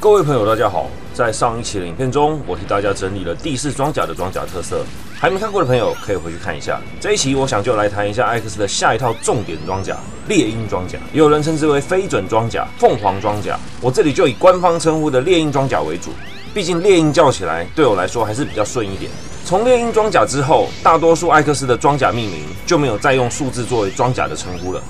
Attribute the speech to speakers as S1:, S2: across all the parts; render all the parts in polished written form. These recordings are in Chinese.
S1: 各位朋友，大家好！在上一期的影片中，我替大家整理了第4装甲的装甲特色，还没看过的朋友可以回去看一下。这一期我想就来谈一下艾克斯的下一套重点装甲——猎鹰装甲，也有人称之为飞准装甲、凤凰装甲。我这里就以官方称呼的猎鹰装甲为主，毕竟猎鹰叫起来对我来说还是比较顺一点。从猎鹰装甲之后，大多数艾克斯的装甲命名就没有再用数字作为装甲的称呼了。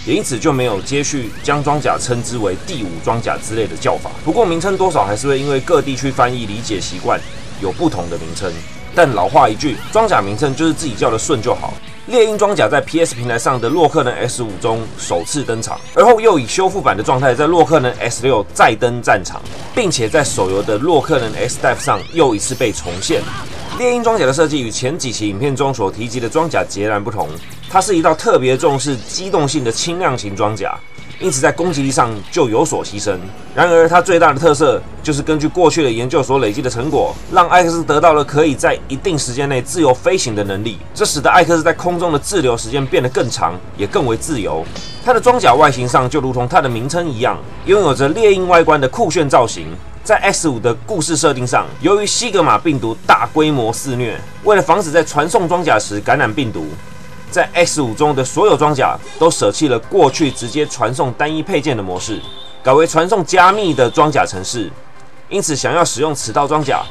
S1: 也因此就没有接续将装甲称之为第5装甲之类的叫法。不过名称多少还是会因为各地区翻译理解习惯有不同的名称。但老话一句，装甲名称就是自己叫的顺就好。猎鹰装甲在 PS 平台上的洛克人 S5 中首次登场，而后又以修复版的状态在洛克人 S6 再登战场，并且在手游的洛克人 X-Dive 上又一次被重现。猎鹰装甲的设计与前几期影片中所提及的装甲截然不同，它是一道特别重视机动性的轻量型装甲，因此在攻击力上就有所牺牲。然而它最大的特色就是根据过去的研究所累积的成果，让艾克斯得到了可以在一定时间内自由飞行的能力，这使得艾克斯在空中的滞留时间变得更长，也更为自由。它的装甲外形上就如同它的名称一样，拥有着猎鹰外观的酷炫造型。在 X5 的故事设定上，由于西格玛病毒大规模肆虐，为了防止在传送装甲时感染病毒，在 X5 中的所有装甲都舍弃了过去直接传送单一配件的模式，改为传送加密的装甲程式。因此，想要使用此套装甲，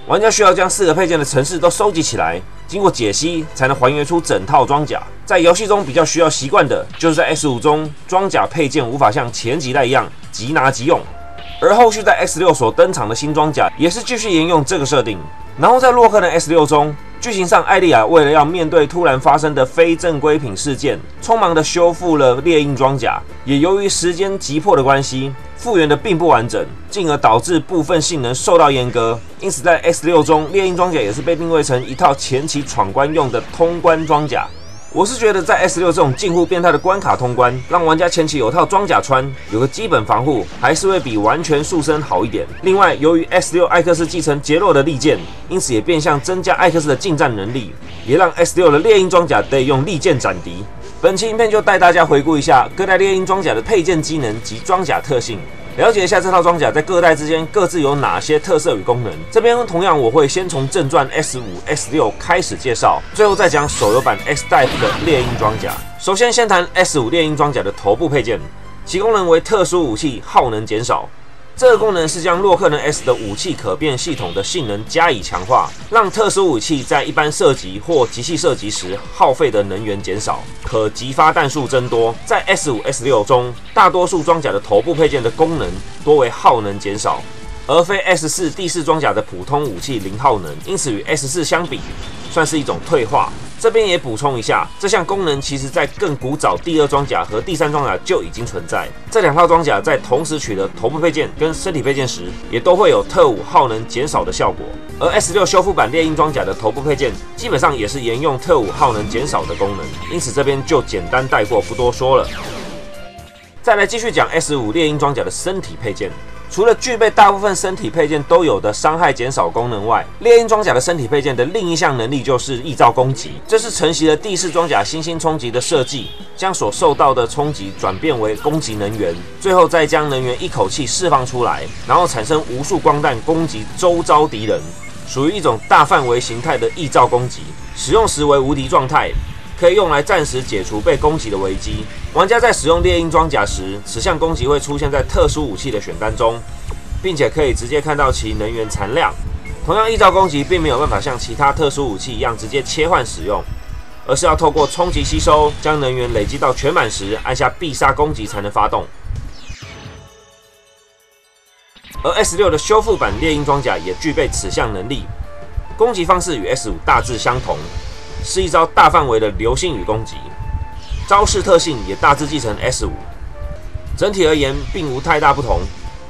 S1: 玩家需要将4个配件的程式都收集起来，经过解析才能还原出整套装甲。在游戏中比较需要习惯的，就是在 X5 中装甲配件无法像前几代一样即拿即用。而后续在 X6 所登场的新装甲也是继续沿用这个设定。然后在洛克人 S6 中，剧情上艾莉亚为了要面对突然发生的非正规品事件，匆忙的修复了猎鹰装甲，也由于时间急迫的关系，复原的并不完整，进而导致部分性能受到阉割。因此在 X6 中，猎鹰装甲也是被定位成一套前期闯关用的通关装甲。我是觉得在 S6 这种近乎变态的关卡通关，让玩家前期有套装甲穿，有个基本防护，还是会比完全塑身好一点。另外，由于 S6 艾克斯继承杰洛的利剑，因此也变相增加艾克斯的近战能力，也让 S6 的猎鹰装甲得以用利剑斩敌。本期影片就带大家回顾一下各代猎鹰装甲的配件机能及装甲特性，了解一下这套装甲在各代之间各自有哪些特色与功能。这边同样我会先从正传 S5、S6 开始介绍，最后再讲手游版 X-Dive 的猎鹰装甲。首先谈 S5 猎鹰装甲的头部配件，其功能为特殊武器耗能减少。这个功能是将洛克人 S 的武器可变系统的性能加以强化，让特殊武器在一般射击或集气射击时耗费的能源减少，可击发弹数增多。在 S5、S6 中，大多数装甲的头部配件的功能多为耗能减少，而非 S4 第4装甲的普通武器零耗能，因此与 S4 相比，算是一种退化。这边也补充一下，这项功能其实在更古早第2装甲和第3装甲就已经存在。这2套装甲在同时取得头部配件跟身体配件时，也都会有特务耗能减少的效果。而 S6 修复版猎鹰装甲的头部配件基本上也是沿用特务耗能减少的功能，因此这边就简单带过，不多说了。再来继续讲 S5 猎鹰装甲的身体配件。除了具备大部分身体配件都有的伤害减少功能外，猎鹰装甲的身体配件的另一项能力就是臆造攻击。这是承袭了第4装甲新兴冲击的设计，将所受到的冲击转变为攻击能源，最后再将能源一口气释放出来，然后产生无数光弹攻击周遭敌人，属于一种大范围形态的臆造攻击，使用时为无敌状态，可以用来暂时解除被攻击的危机。玩家在使用猎鹰装甲时，此项攻击会出现在特殊武器的选单中，并且可以直接看到其能源残量。同样，臆造攻击并没有办法像其他特殊武器一样直接切换使用，而是要透过冲击吸收，将能源累积到全满时，按下必杀攻击才能发动。而 S6 的修复版猎鹰装甲也具备此项能力，攻击方式与 S5 大致相同，是一招大范围的流星雨攻击，招式特性也大致继承 S5。整体而言并无太大不同，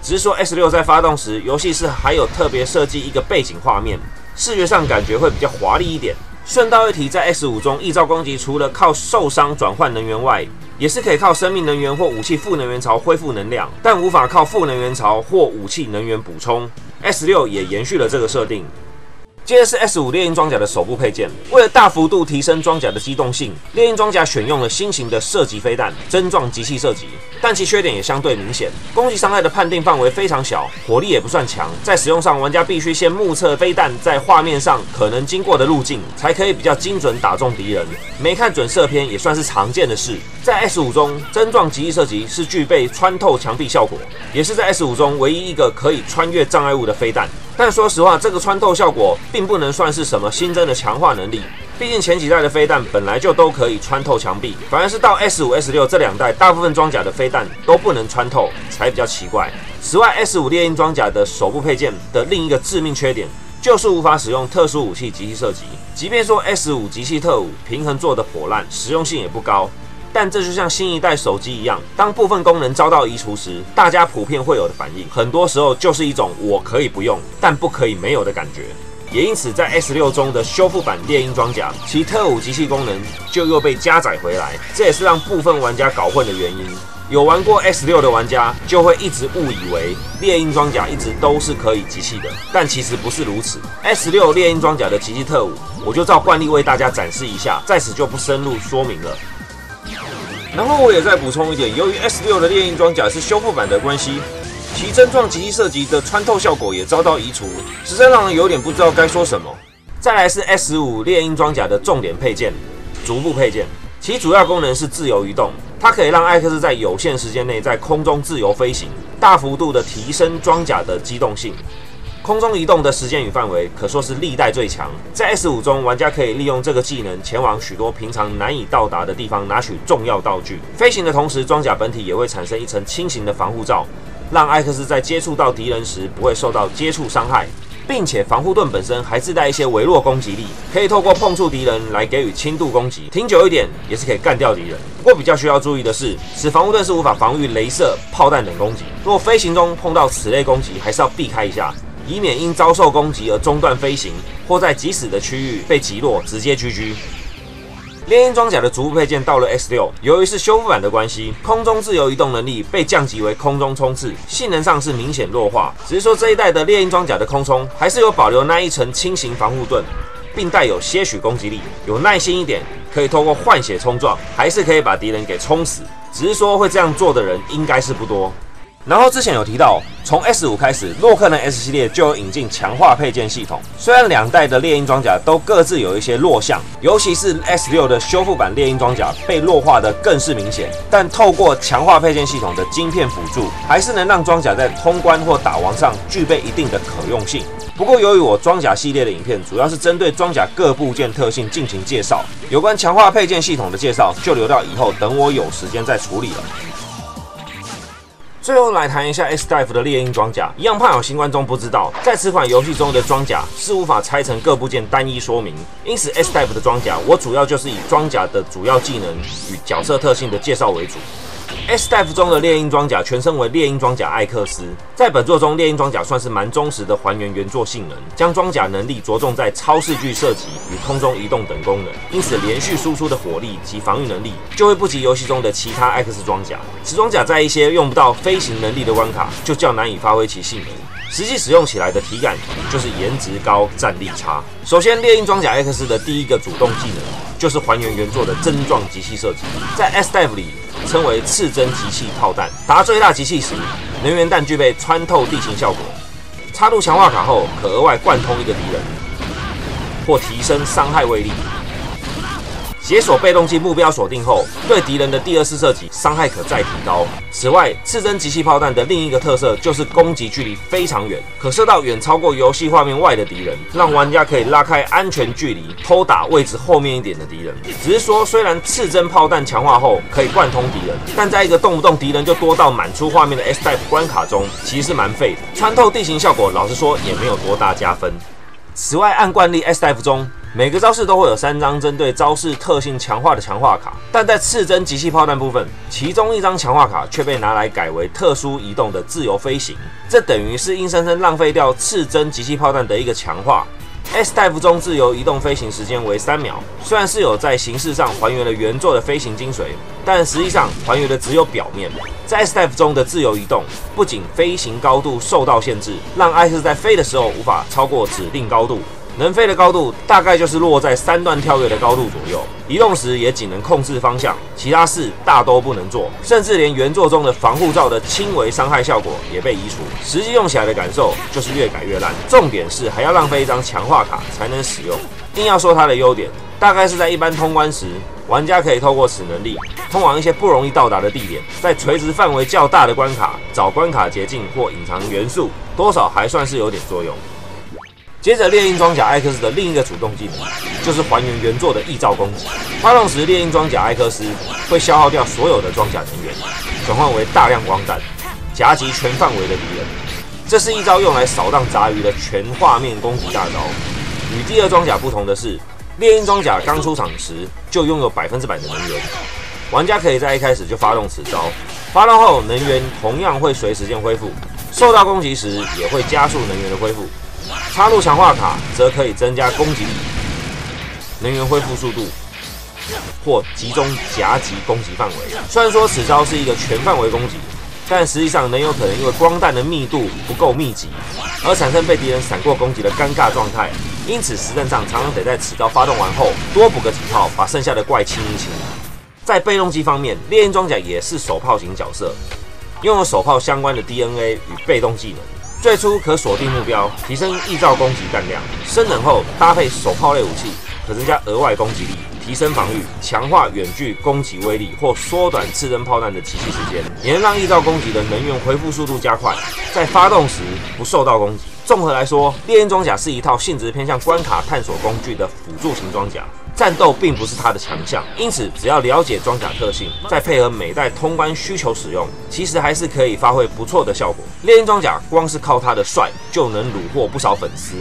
S1: 只是说 S6 在发动时，游戏是还有特别设计一个背景画面，视觉上感觉会比较华丽一点。顺道一提，在 S5 中，臆造攻击除了靠受伤转换能源外，也是可以靠生命能源或武器负能源槽恢复能量，但无法靠负能源槽或武器能源补充。S6 也延续了这个设定。接着是 S5 猎鹰装甲的手部配件，为了大幅度提升装甲的机动性，猎鹰装甲选用了新型的射击飞弹针状集气射击，但其缺点也相对明显，攻击伤害的判定范围非常小，火力也不算强，在使用上玩家必须先目测飞弹在画面上可能经过的路径，才可以比较精准打中敌人，没看准射偏也算是常见的事。在 S5 中，针状集气射击是具备穿透墙壁效果，也是在 S5 中唯一一个可以穿越障碍物的飞弹。但说实话，这个穿透效果并不能算是什么新增的强化能力，毕竟前几代的飞弹本来就都可以穿透墙壁，反而是到 S5、S6 这2代，大部分装甲的飞弹都不能穿透，才比较奇怪。此外 ，S5 猎鹰装甲的手部配件的另一个致命缺点，就是无法使用特殊武器集气射击。即便说 S5 集气特5平衡做得火烂，实用性也不高。但这就像新一代手机一样，当部分功能遭到移除时，大家普遍会有的反应，很多时候就是一种我可以不用，但不可以没有的感觉。也因此，在 S6 中的修复版猎鹰装甲，其特5集气功能就又被加载回来，这也是让部分玩家搞混的原因。有玩过 S6 的玩家就会一直误以为猎鹰装甲一直都是可以集气的，但其实不是如此。S6 猎鹰装甲的集气特5，我就照惯例为大家展示一下，在此就不深入说明了。然后我也再补充一点，由于 S6 的猎鹰装甲是修复版的关系，其针状集气射击的穿透效果也遭到移除，实在让人有点不知道该说什么。再来是 S5 猎鹰装甲的重点配件——足部配件，其主要功能是自由移动，它可以让艾克斯在有限时间内在空中自由飞行，大幅度的提升装甲的机动性。空中移动的时间与范围可说是历代最强。在 S5 中，玩家可以利用这个技能前往许多平常难以到达的地方，拿取重要道具。飞行的同时，装甲本体也会产生一层轻型的防护罩，让艾克斯在接触到敌人时不会受到接触伤害，并且防护盾本身还自带一些微弱攻击力，可以透过碰触敌人来给予轻度攻击，挺久一点也是可以干掉敌人。不过比较需要注意的是，此防护盾是无法防御雷射、炮弹等攻击，若飞行中碰到此类攻击，还是要避开一下，以免因遭受攻击而中断飞行，或在即死的区域被击落，直接 GG。猎鹰装甲的足部配件到了 S6， 由于是修复版的关系，空中自由移动能力被降级为空中冲刺，性能上是明显弱化。只是说这一代的猎鹰装甲的空冲还是有保留那一层轻型防护盾，并带有些许攻击力。有耐心一点，可以透过换血冲撞，还是可以把敌人给冲死。只是说会这样做的人应该是不多。然后之前有提到，从 S5 开始，洛克人 S 系列就有引进强化配件系统。虽然2代的猎鹰装甲都各自有一些弱项，尤其是 S6 的修复版猎鹰装甲被弱化的更是明显，但透过强化配件系统的晶片辅助，还是能让装甲在通关或打王上具备一定的可用性。不过由于我装甲系列的影片主要是针对装甲各部件特性进行介绍，有关强化配件系统的介绍就留到以后等我有时间再处理了。最后来谈一下 S-Dive 的猎鹰装甲，一样怕有新观众不知道，在此款游戏中的装甲是无法拆成各部件单一说明，因此 S-Dive 的装甲我主要就是以装甲的主要技能与角色特性的介绍为主。S-Dive 中的猎鹰装甲全称为猎鹰装甲艾克斯，在本作中猎鹰装甲算是蛮忠实的还原原作性能，将装甲能力着重在超视距射击与空中移动等功能，因此连续输出的火力及防御能力就会不及游戏中的其他艾克斯装甲。此装甲在一些用不到飞行能力的关卡就较难以发挥其性能，实际使用起来的体感就是颜值高、战力差。首先，猎鹰装甲 X 的第一个主动技能就是还原原作的针状集气射击，在 S-Dive 里称为次针集气炮弹。达最大集气时，能源弹具备穿透地形效果，插入强化卡后可额外贯通一个敌人，或提升伤害威力。解锁被动技目标锁定后，对敌人的第2次射击伤害可再提高。此外，次针集气炮弹的另一个特色就是攻击距离非常远，可射到远超过游戏画面外的敌人，让玩家可以拉开安全距离偷打位置后面一点的敌人。只是说，虽然次针炮弹强化后可以贯通敌人，但在一个动不动敌人就多到满出画面的 S-Dive 关卡中，其实是蛮废的。穿透地形效果，老实说也没有多大加分。此外，按惯例 S-Dive 中每个招式都会有3张针对招式特性强化的强化卡，但在次针集气炮弹部分，其中1张强化卡却被拿来改为特殊移动的自由飞行，这等于是硬生生浪费掉次针集气炮弹的一个强化。S-Dive 中自由移动飞行时间为3秒，虽然是有在形式上还原了原作的飞行精髓，但实际上还原的只有表面。在 S-Dive 中的自由移动，不仅飞行高度受到限制，让艾克斯在飞的时候无法超过指定高度，能飞的高度大概就是落在3段跳跃的高度左右，移动时也仅能控制方向，其他事大都不能做，甚至连原作中的防护罩的轻微伤害效果也被移除。实际用起来的感受就是越改越烂，重点是还要浪费一张强化卡才能使用。硬要说它的优点，大概是在一般通关时，玩家可以透过此能力通往一些不容易到达的地点，在垂直范围较大的关卡找关卡捷径或隐藏元素，多少还算是有点作用。接着，猎鹰装甲艾克斯的另一个主动技能就是还原原作的异兆攻击。发动时，猎鹰装甲艾克斯会消耗掉所有的装甲能源，转换为大量光弹，夹击全范围的敌人。这是一招用来扫荡杂鱼的全画面攻击大招。与第二装甲不同的是，猎鹰装甲刚出场时就拥有100%的能源，玩家可以在一开始就发动此招，发动后能源同样会随时间恢复，受到攻击时也会加速能源的恢复。插入强化卡则可以增加攻击力、能源恢复速度，或集中夹击攻击范围。虽然说此招是一个全范围攻击，但实际上能有可能因为光弹的密度不够密集，而产生被敌人闪过攻击的尴尬状态。因此，实战上常常得在此招发动完后多补个几炮，把剩下的怪清一清。在被动技方面，猎鹰装甲也是手炮型角色，拥有手炮相关的 DNA 与被动技能。最初可锁定目标，提升异兆攻击弹量；升能后搭配手炮类武器，可增加额外攻击力，提升防御，强化远距攻击威力，或缩短刺针炮弹的集气时间，也能让异兆攻击的能源恢复速度加快，在发动时不受到攻击。综合来说，猎鹰装甲是一套性质偏向关卡探索工具的辅助型装甲。战斗并不是它的强项，因此只要了解装甲特性，再配合每代通关需求使用，其实还是可以发挥不错的效果。猎鹰装甲光是靠它的帅就能虏获不少粉丝，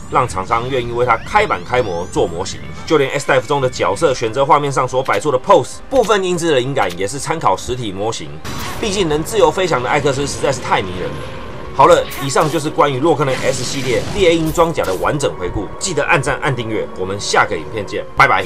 S1: 让厂商愿意为它开版开模做模型。就连 S-Dive 中的角色选择画面上所摆出的 pose， 部分音质的灵感也是参考实体模型。毕竟能自由飞翔的艾克斯实在是太迷人了。好了，以上就是关于洛克人 S 系列猎鹰装甲的完整回顾，记得按赞按订阅，我们下个影片见，拜拜。